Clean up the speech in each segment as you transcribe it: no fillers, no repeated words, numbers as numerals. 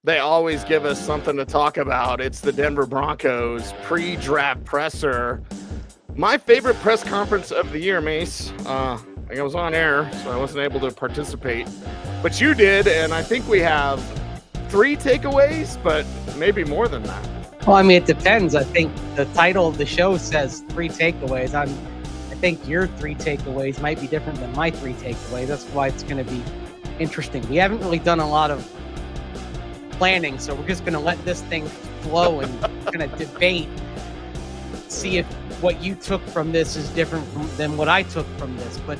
They always give us something to talk about. It's the Denver Broncos pre-draft presser. My favorite press conference of the year, Mase. I was on air, so I wasn't able to participate. But you did, and I think we have 3 takeaways, but maybe more than that. Well, I mean, it depends. I think the title of the show says 3 takeaways. I think your 3 takeaways might be different than my 3 takeaways. That's why it's going to be interesting. We haven't really done a lot of planning, so we're just going to let this thing flow and kind of debate, see if what you took from this is different than what I took from this. But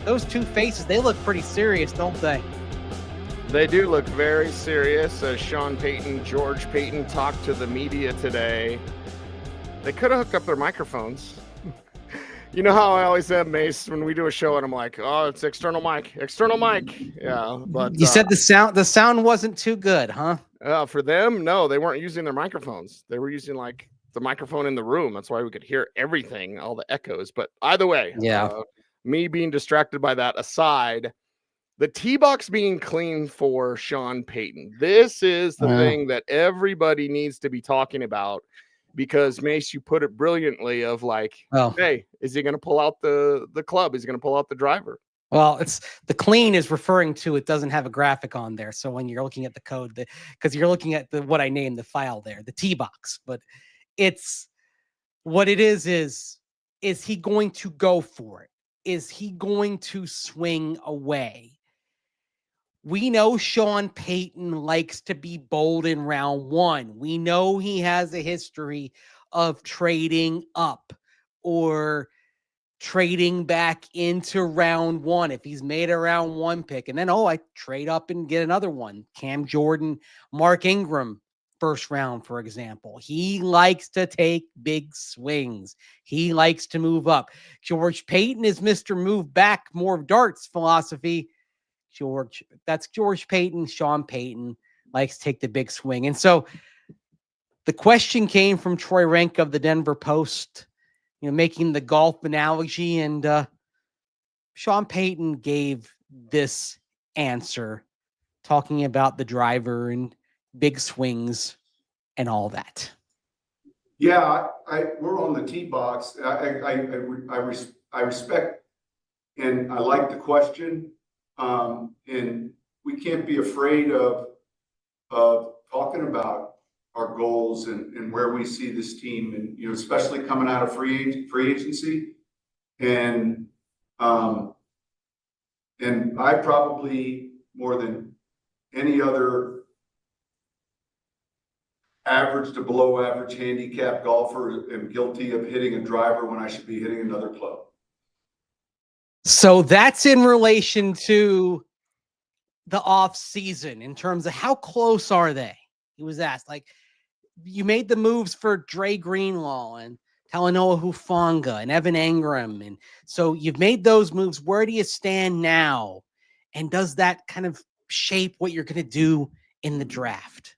those 2 faces, they look pretty serious, don't they? They do look very serious. As Sean Payton, George Payton talked to the media today, they could have hooked up their microphones. You know how I always have, Mase, when we do a show and I'm like, oh, it's external mic. Yeah, but you said the sound wasn't too good, huh? For them, no, they weren't using their microphones. They were using like the microphone in the room. That's why we could hear everything, all the echoes. But either way, me being distracted by that aside, the tee box being clean for Sean Payton. This is the thing that everybody needs to be talking about. Because, Mase, you put it brilliantly of like, hey, is he going to pull out the club? Is he going to pull out the driver? Well, it's the clean is referring to it doesn't have a graphic on there. So when you're looking at the code, because you're looking at what I named the file there, the tee box. But it's what it is he going to go for it? Is he going to swing away? We know Sean Payton likes to be bold in round 1. We know he has a history of trading up or trading back into round 1 if he's made a round 1 pick. And then, I trade up and get another one. Cam Jordan, Mark Ingram, first round, for example. He likes to take big swings. He likes to move up. George Payton is Mr. Move Back, more darts philosophy. That's George Payton. Sean Payton likes to take the big swing. And so the question came from Troy Renk of the Denver Post, making the golf analogy. And Sean Payton gave this answer, talking about the driver and big swings and all that. Yeah, we're on the tee box. I respect and I like the question. And we can't be afraid of talking about our goals and where we see this team, and especially coming out of free agency. And I probably, more than any other average to below average handicap golfer, am guilty of hitting a driver when I should be hitting another club. So that's in relation to the off season in terms of how close are they? He was asked, like, you made the moves for Dre Greenlaw and Talanoa Hufanga and Evan Engram. And so you've made those moves. Where do you stand now? And does that kind of shape what you're going to do in the draft?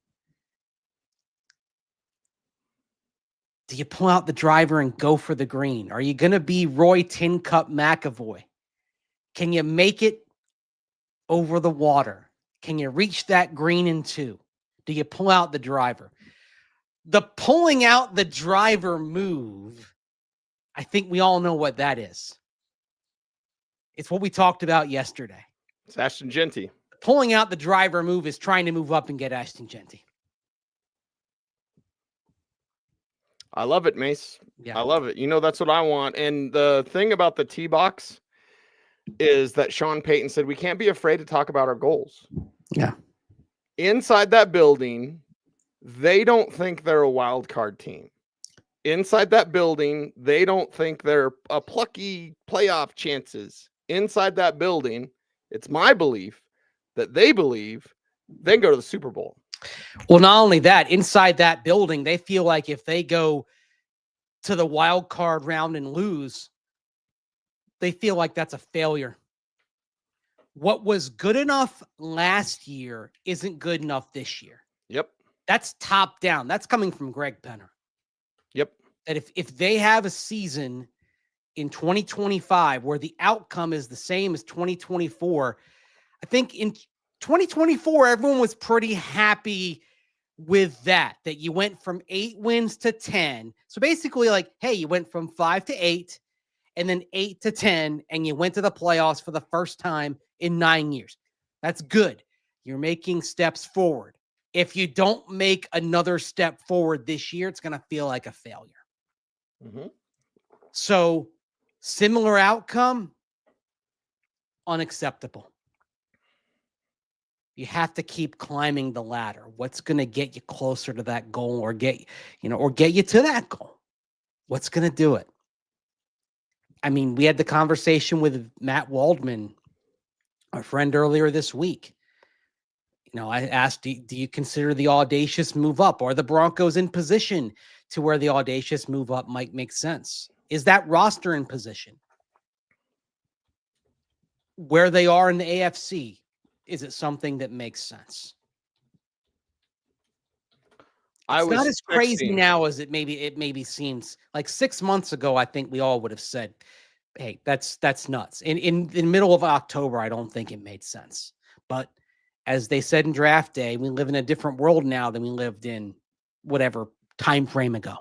Do you pull out the driver and go for the green? Are you going to be Roy Tin Cup McAvoy? Can you make it over the water? Can you reach that green in 2? Do you pull out the driver? The pulling out the driver move, I think we all know what that is. It's what we talked about yesterday. It's Ashton Genty. Pulling out the driver move is trying to move up and get Ashton Genty. I love it, Mase. Yeah. I love it. That's what I want. And the thing about the tee box is that Sean Payton said we can't be afraid to talk about our goals. Yeah. Inside that building, they don't think they're a wild card team. Inside that building, they don't think they're a plucky playoff chances. Inside that building, it's my belief that they believe they can go to the Super Bowl. Well, not only that, inside that building, they feel like if they go to the wild card round and lose, they feel like that's a failure. What was good enough last year isn't good enough this year. Yep. That's top down. That's coming from Greg Penner. Yep. That if they have a season in 2025 where the outcome is the same as 2024, I think in 2024, everyone was pretty happy with that you went from 8 wins to 10. So basically, like, hey, you went from 5 to 8 and then 8 to 10, and you went to the playoffs for the first time in 9 years. That's good. You're making steps forward. If you don't make another step forward this year, it's going to feel like a failure. Mm-hmm. So, similar outcome, unacceptable. You have to keep climbing the ladder. What's going to get you closer to that goal, or get you to that goal? What's going to do it? I mean, we had the conversation with Matt Waldman, our friend, earlier this week. I asked, do you consider the audacious move up? Are the Broncos in position to where the audacious move up might make sense? Is that roster in position? Where they are in the AFC, is it something that makes sense? It's not as crazy now as it maybe seems. Like 6 months ago, I think we all would have said, hey, that's nuts. In the middle of October, I don't think it made sense. But as they said in draft day, we live in a different world now than we lived in whatever time frame ago.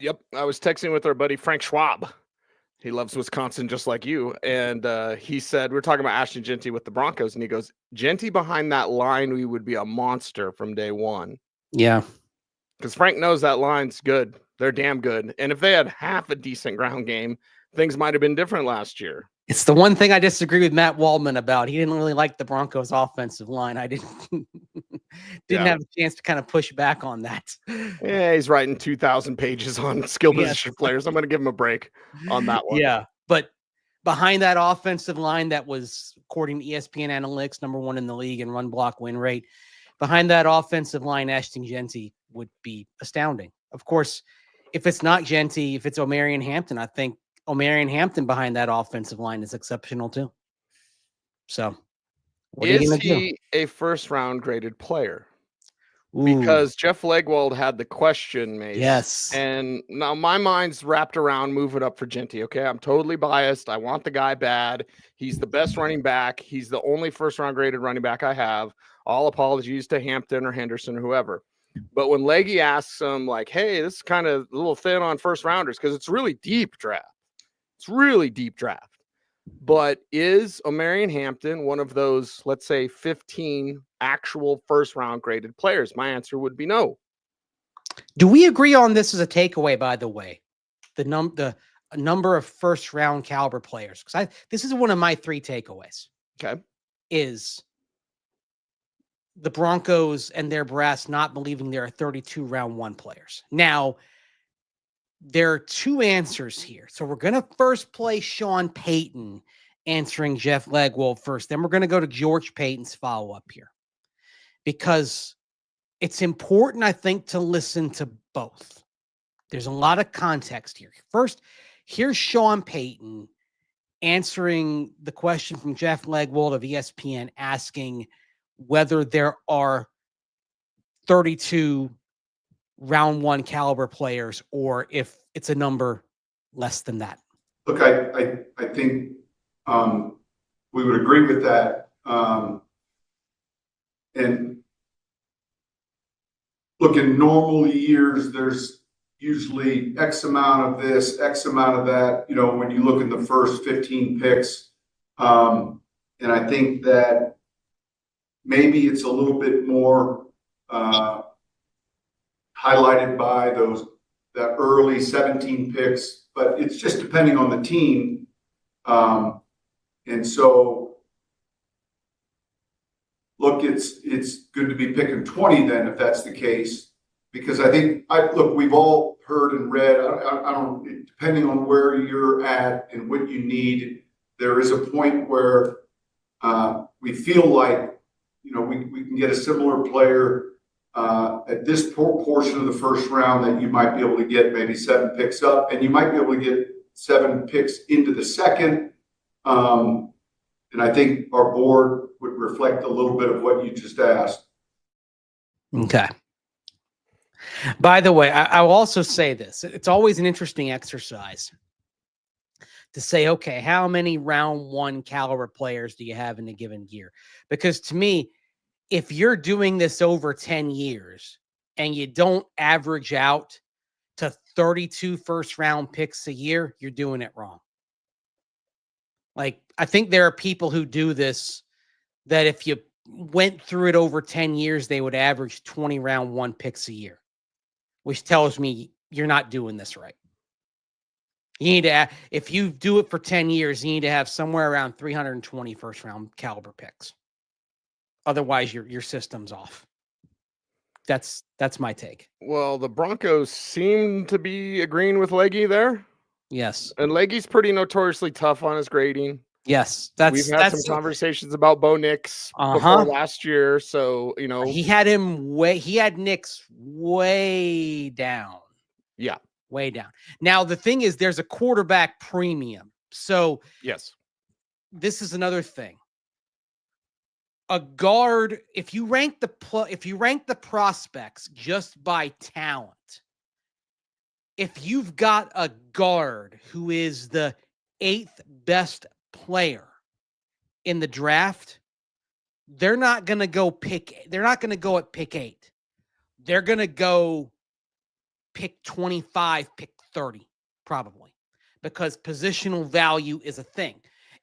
Yep. I was texting with our buddy Frank Schwab. He loves Wisconsin just like you. And he said, we're talking about Ashton Jeanty with the Broncos. And he goes, Jeanty behind that line, we would be a monster from day one. Yeah. Because Frank knows that line's good. They're damn good. And if they had half a decent ground game, things might have been different last year. It's the one thing I disagree with Matt Waldman about. He didn't really like the Broncos offensive line. I didn't have a chance to kind of push back on that. Yeah, he's writing 2,000 pages on skill position players. I'm going to give him a break on that one. Yeah, but behind that offensive line that was, according to ESPN Analytics, #1 in the league in run block win rate, behind that offensive line, Ashton Jeanty would be astounding. Of course, if it's not Jeanty, if it's Omarion Hampton, I think Omarion Hampton behind that offensive line is exceptional too. So, is he a first-round graded player? Because Jeff Legwold had the question, Mase. Yes. And now my mind's wrapped around moving up for Jeanty. Okay, I'm totally biased. I want the guy bad. He's the best running back. He's the only first-round graded running back I have. All apologies to Hampton or Henderson or whoever. But when Leggy asks him, like, hey, this is kind of a little thin on first-rounders because it's really deep draft. It's really deep draft. But is Omarion Hampton one of those, let's say, 15 actual first-round graded players? My answer would be no. Do we agree on this as a takeaway, by the way? The number of first-round caliber players. Because this is one of my 3 takeaways. Okay. Is the Broncos and their brass not believing there are 32 round 1 players. Now, there are 2 answers here. So we're going to first play Sean Payton answering Jeff Legwold first. Then we're going to go to George Payton's follow-up here. Because it's important, I think, to listen to both. There's a lot of context here. First, here's Sean Payton answering the question from Jeff Legwold of ESPN, asking whether there are 32 round 1 caliber players or if it's a number less than that. Look, I think we would agree with that. And look, in normal years, there's usually X amount of this, X amount of that, when you look in the first 15 picks. And I think that maybe it's a little bit more highlighted by that early 17 picks, but it's just depending on the team. And so, look, it's good to be picking 20 then, if that's the case, because I think, we've all heard and read, I don't, depending on where you're at and what you need, there is a point where we feel like, we can get a similar player at this portion of the first round that you might be able to get maybe 7 picks up, and you might be able to get 7 picks into the second. And I think our board would reflect a little bit of what you just asked. Okay. By the way, I will also say this. It's always an interesting exercise to say, okay, how many round 1 caliber players do you have in a given year? Because to me, if you're doing this over 10 years, and you don't average out to 32 first-round picks a year, you're doing it wrong. Like, I think there are people who do this that if you went through it over 10 years, they would average 20 round 1 picks a year, which tells me you're not doing this right. You need to, if you do it for 10 years, you need to have somewhere around 320 first round caliber picks. Otherwise, your system's off. That's my take. Well, the Broncos seem to be agreeing with Leggy there. Yes. And Leggy's pretty notoriously tough on his grading. Yes. We've had some conversations about Bo Nix before last year. So, you know, he had Nix way down. Yeah. Way down. Now, the thing is, there's a quarterback premium. So, yes, this is another thing. A guard, if you rank the prospects just by talent, if you've got a guard who is the 8th best player in the draft, they're not going to go at pick 8. They're going to go pick 25, pick 30, probably, because positional value is a thing.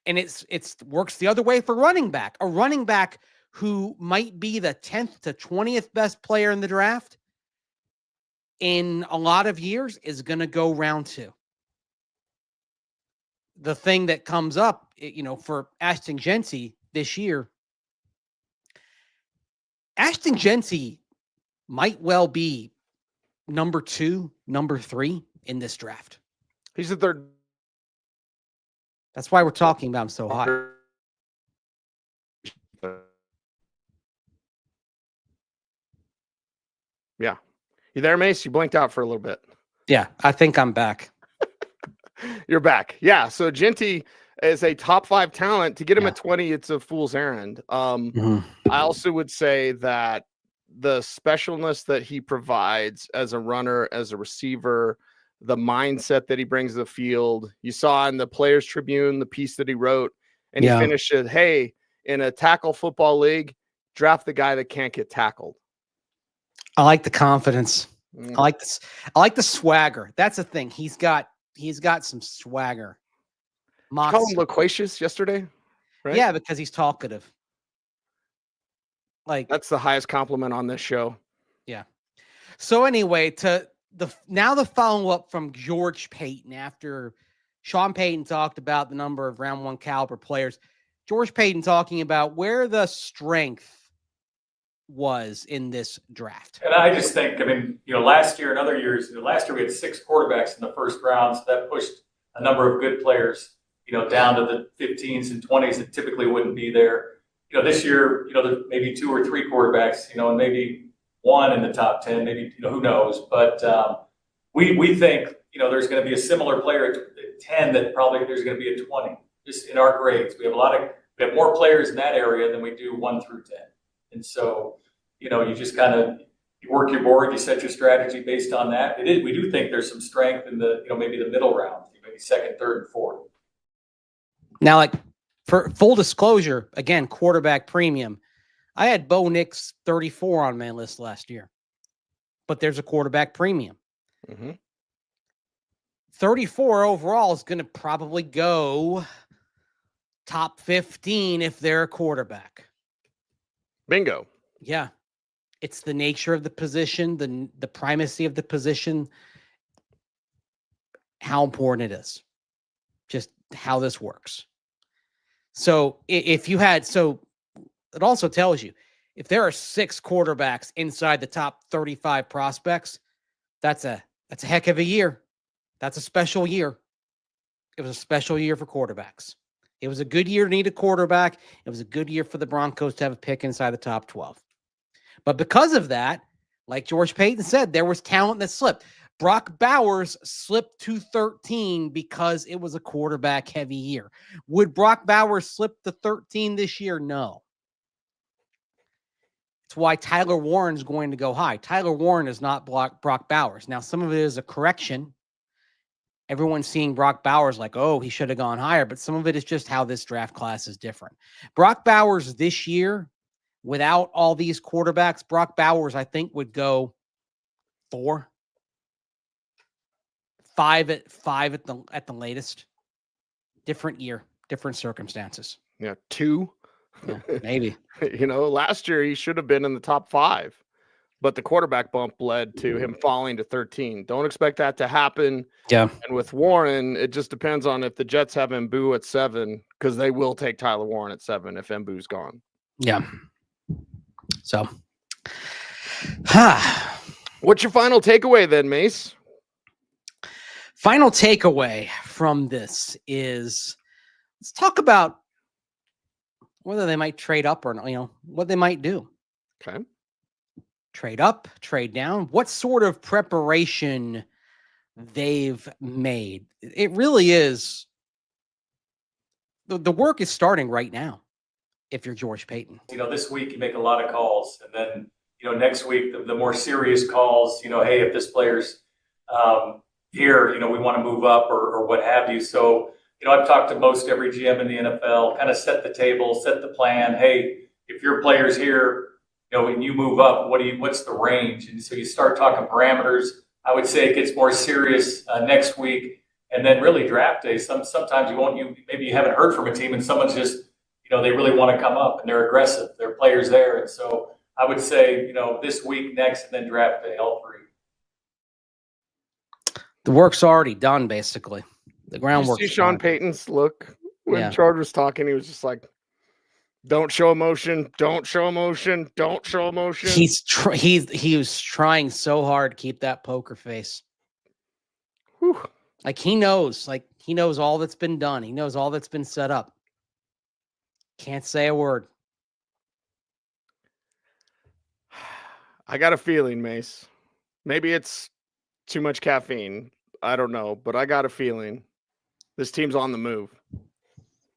And it's works the other way for running back. A running back who might be the 10th to 20th best player in the draft in a lot of years is going to go round 2. The thing that comes up, you know, for Ashton Genty this year, Ashton Genty might well be number 2, number 3 in this draft. He's the 3rd. That's why we're talking about him so high. Yeah. You there, Mase? You blinked out for a little bit. Yeah, I think I'm back. You're back. Yeah. So Genty is a top 5 talent. To get him at 20, it's a fool's errand. I also would say that the specialness that he provides as a runner, as a receiver, the mindset that he brings to the field. You saw in the Players Tribune, the piece that he wrote, and he finished it, hey, in a tackle football league, draft the guy that can't get tackled. I like the confidence. I like this. I like the swagger. That's the thing. He's got some swagger. Did you call him loquacious yesterday? Right? Yeah, because he's talkative. Like, that's the highest compliment on this show. Yeah. So anyway, the follow-up from George Payton after Sean Payton talked about the number of round 1 caliber players. George Payton talking about where the strength was in this draft. And I just think, I mean, you know, last year and other years, last year we had 6 quarterbacks in the first round, so that pushed a number of good players, you know, down to the 15s and 20s that typically wouldn't be there. You know, this year, you know, there maybe 2 or 3 quarterbacks, you know, and maybe 1 in the top 10, maybe, you know, who knows. But we think, you know, there's going to be a similar player at 10 that probably there's going to be a 20, just in our grades. We have more players in that area than we do 1 through 10. And so, you know, you just kind of work your board, you set your strategy based on that. We do think there's some strength in the, you know, maybe the middle round, maybe 2nd, 3rd, and 4th. Now, like, for full disclosure, again, quarterback premium, I had Bo Nix 34 on my list last year, but there's a quarterback premium. 34 overall is going to probably go top 15 if they're a quarterback. Bingo. Yeah. It's the nature of the position, the primacy of the position, how important it is, just how this works. So if you had, so it also tells you if there are 6 quarterbacks inside the top 35 prospects, that's a heck of a year. That's a special year. It was a special year for quarterbacks. It was a good year to need a quarterback. It was a good year for the Broncos to have a pick inside the top 12. But because of that, like George Payton said, there was talent that slipped. Brock Bowers slipped to 13 because it was a quarterback-heavy year. Would Brock Bowers slip to 13 this year? No. It's why Tyler Warren's going to go high. Tyler Warren is not Brock Bowers. Now, some of it is a correction. Everyone's seeing Brock Bowers like, oh, he should have gone higher, but some of it is just how this draft class is different. Brock Bowers this year, without all these quarterbacks, Brock Bowers, I think, would go 4, 5 at the latest. Different year, different circumstances. Yeah, 2. Yeah, maybe. Last year he should have been in the top 5, but the quarterback bump led to him falling to 13. Don't expect that to happen. Yeah. And with Warren, it just depends on if the Jets have Mbu at 7, because they will take Tyler Warren at 7 if Mbu's gone. Yeah. So, what's your final takeaway then, Mase? Final takeaway from this is, let's talk about whether they might trade up or not, what they might do. Okay. Trade up, trade down. What sort of preparation they've made. It really is. The work is starting right now if you're George Payton. This week you make a lot of calls, and then, next week, the more serious calls, hey, if this player's here, we want to move up or what have you. So, I've talked to most every GM in the NFL, kind of set the table, set the plan. Hey, if your player's here, when you move up, what's the range? And so you start talking parameters. I would say it gets more serious next week, and then really draft day. Sometimes maybe you haven't heard from a team, and someone's just, they really want to come up and they're aggressive. Their players there, and so I would say, this week, next, and then draft day, all 3. The work's already done, basically. The groundwork. You see Sean Payton's look when George was talking. He was just like, "Don't show emotion. Don't show emotion. Don't show emotion." He was trying so hard to keep that poker face. Whew. He knows all that's been done. He knows all that's been set up. Can't say a word. I got a feeling, Mase. Maybe it's too much caffeine. I don't know, but I got a feeling this team's on the move.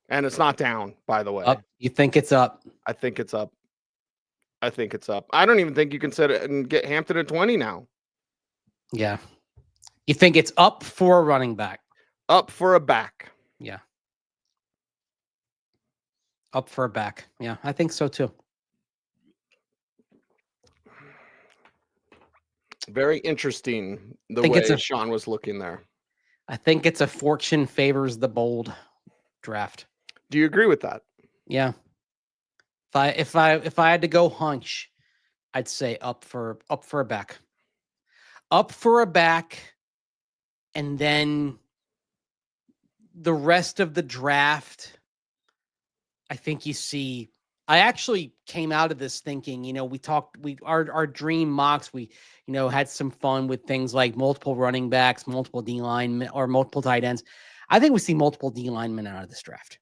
And it's not down, by the way. Up. You think it's up? I think it's up. I don't even think you can set it and get Hampton at 20 now. Yeah. You think it's up for a running back? Up for a back. Yeah. Up for a back. Yeah, I think so too. Very interesting the way Sean was looking there. I think it's a fortune favors the bold draft. Do you agree with that? Yeah. If I had to go hunch, I'd say up for a back. Up for a back, and then the rest of the draft, I think you see. I actually came out of this thinking, our dream mocks, we had some fun with things like multiple running backs, multiple D linemen, or multiple tight ends. I think we see multiple D linemen out of this draft.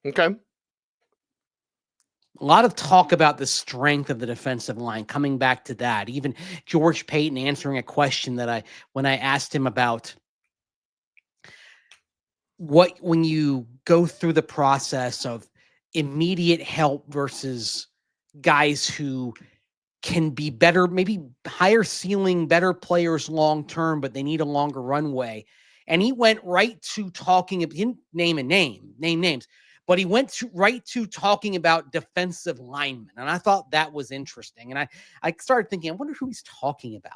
Okay. A lot of talk about the strength of the defensive line, coming back to that. Even George Payton answering a question that when I asked him about when you go through the process of immediate help versus guys who can be better, maybe higher ceiling, better players long term, but they need a longer runway. And he went right to talking. He didn't name names, but he went right to talking about defensive linemen. And I thought that was interesting. And I started thinking, I wonder who he's talking about.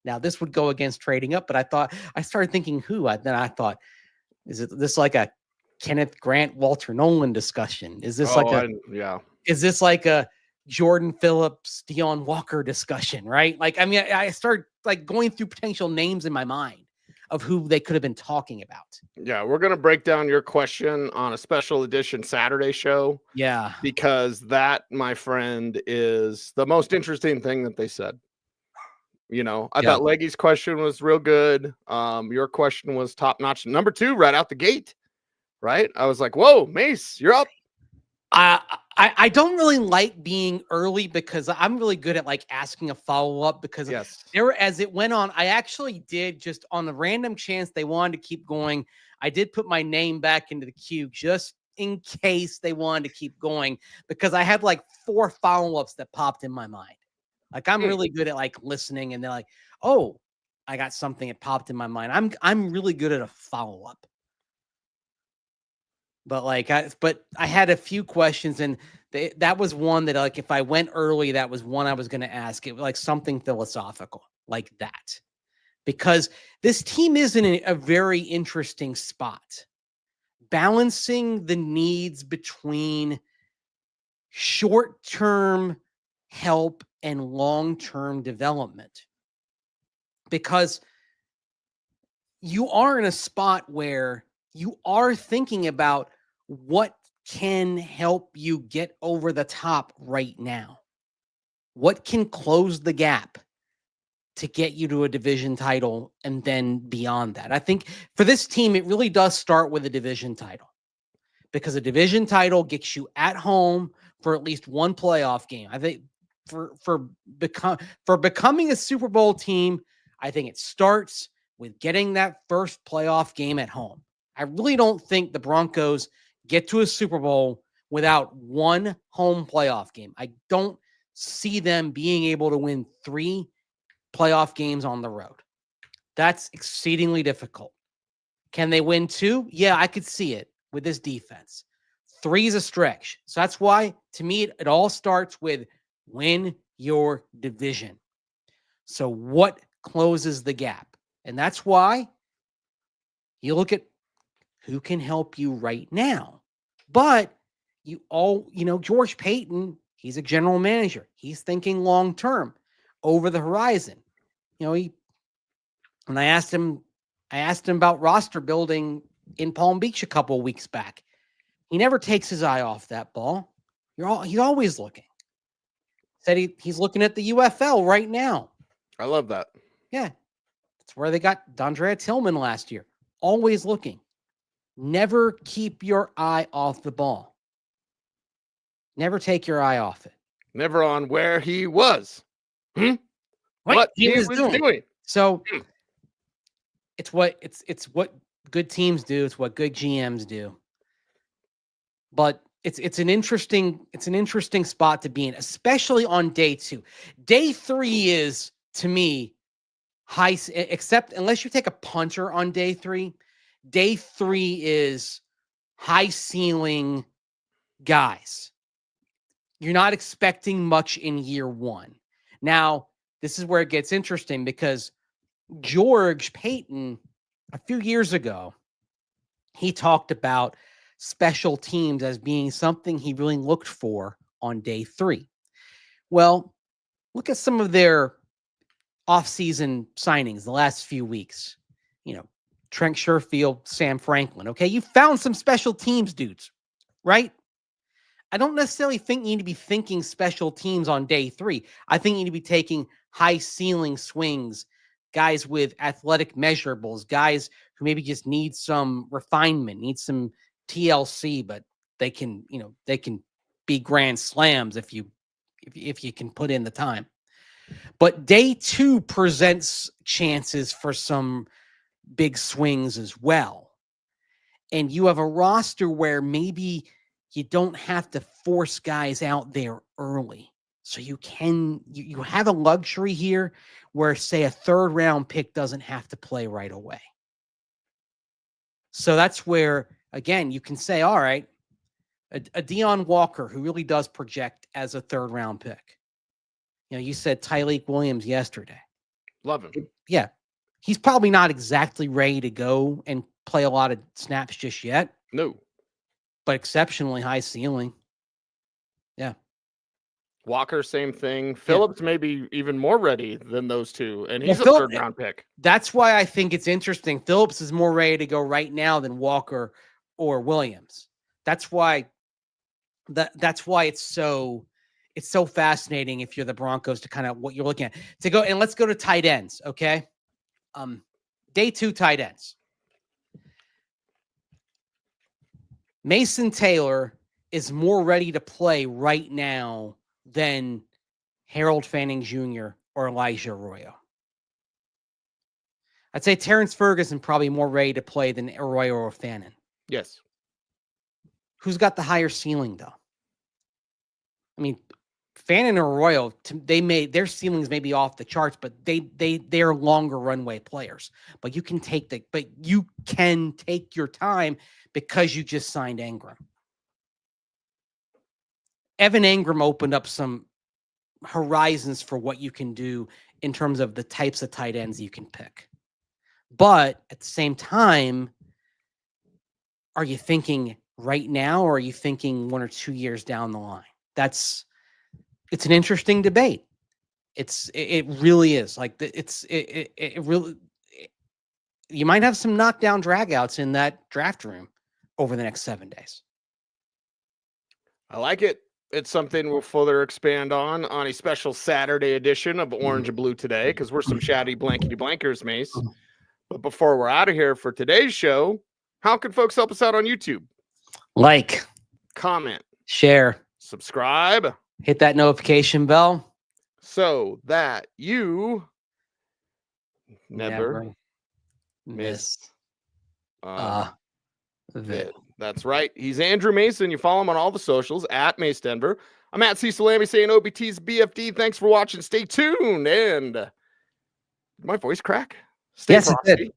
Now, this would go against trading up, but I started thinking who. Then I thought, is this like a Kenneth Grant, Walter Nolan discussion? Is this Is this like a Jordan Phillips, Deion Walker discussion, right? I started going through potential names in my mind of who they could have been talking about. Yeah, we're going to break down your question on a special edition Saturday show. Yeah. Because that, my friend, is the most interesting thing that they said. I thought Leggy's question was real good. Your question was top notch. Number 2, right out the gate. Right? I was like, whoa, Mase, you're up. I don't really like being early because I'm really good at asking a follow-up because as it went on, I actually did, just on the random chance they wanted to keep going, I did put my name back into the queue just in case they wanted to keep going, because I had 4 follow-ups that popped in my mind. I'm really good at listening, and they're like, oh, I got something that popped in my mind. I'm really good at a follow-up. But I had a few questions, and that was one that if I went early, that was one I was going to ask. It was something philosophical. like that, because this team is in a very interesting spot, balancing the needs between short-term help and long-term development, because you are in a spot where you are thinking about what can help you get over the top right now. What can close the gap to get you to a division title and then beyond that? I think for this team, it really does start with a division title, because a division title gets you at home for at least one playoff game. I think for becoming a Super Bowl team, I think it starts with getting that first playoff game at home. I really don't think the Broncos get to a Super Bowl without one home playoff game. I don't see them being able to win 3 playoff games on the road. That's exceedingly difficult. Can they win 2? Yeah, I could see it with this defense. 3 is a stretch. So that's why, to me, it all starts with win your division. So what closes the gap? And that's why you look at who can help you right now. But George Payton, he's a general manager. He's thinking long-term, over the horizon. When I asked him about roster building in Palm Beach a couple of weeks back. He never takes his eye off that ball. He's always looking. Said he's looking at the UFL right now. I love that. Yeah. That's where they got Dondrea Tillman last year. Always looking. Never keep your eye off the ball. Never take your eye off it. Never on where he was. What he was doing. So it's what good teams do. It's what good GMs do. But it's an interesting spot to be in, especially on day 2. Day 3 is, to me, high, except unless you take a punter on day 3. Day 3 is high ceiling guys. You're not expecting much in year 1. Now, this is where it gets interesting, because George Payton, a few years ago, he talked about special teams as being something he really looked for on day 3. Well, look at some of their offseason signings the last few weeks. Trent Sherfield, Sam Franklin. Okay, you found some special teams dudes, right? I don't necessarily think you need to be thinking special teams on day 3. I think you need to be taking high ceiling swings, guys with athletic measurables, guys who maybe just need some refinement, need some TLC, but they can be grand slams if you can put in the time. But day 2 presents chances for some big swings as well. And you have a roster where maybe you don't have to force guys out there early. So you have a luxury here where, say, a 3rd round pick doesn't have to play right away. So that's where, again, you can say, all right, a Deion Walker, who really does project as a 3rd round pick. You said Tyleik Williams yesterday. Love him. Yeah. He's probably not exactly ready to go and play a lot of snaps just yet. No. But exceptionally high ceiling. Yeah. Walker, same thing. Phillips maybe even more ready than those two, and he's a 3rd round pick. That's why I think it's interesting. Phillips is more ready to go right now than Walker or Williams. That's why it's so fascinating if you're the Broncos to kind of what you're looking at. To go, and let's go to tight ends, okay? Day 2 tight ends. Mason Taylor is more ready to play right now than Harold Fanning Jr. or Elijah Arroyo. I'd say Terrence Ferguson probably more ready to play than Arroyo or Fanning. Yes. Who's got the higher ceiling, though? I mean, Fanning and Arroyo, their ceilings may be off the charts, but they're longer runway players. But you can take your time because you just signed Ingram. Evan Ingram opened up some horizons for what you can do in terms of the types of tight ends you can pick. But at the same time, are you thinking right now, or are you thinking 1 or 2 years down the line? It's an interesting debate. It really is. Like it really, you might have some knockdown dragouts in that draft room over the next 7 days. I like it. It's something we'll further expand on a special Saturday edition of Orange and Blue Today, because we're some chatty blankety blankers, Mase. But before we're out of here for today's show, how can folks help us out on YouTube? Like, comment, share, subscribe, hit that notification bell so that you never miss vid. That's right. He's Andrew Mason. You follow him on all the socials at Mase Denver. I'm at Cecil and Mase saying OBT's BFD. Thanks for watching. Stay tuned. And did my voice crack? Stay frosty.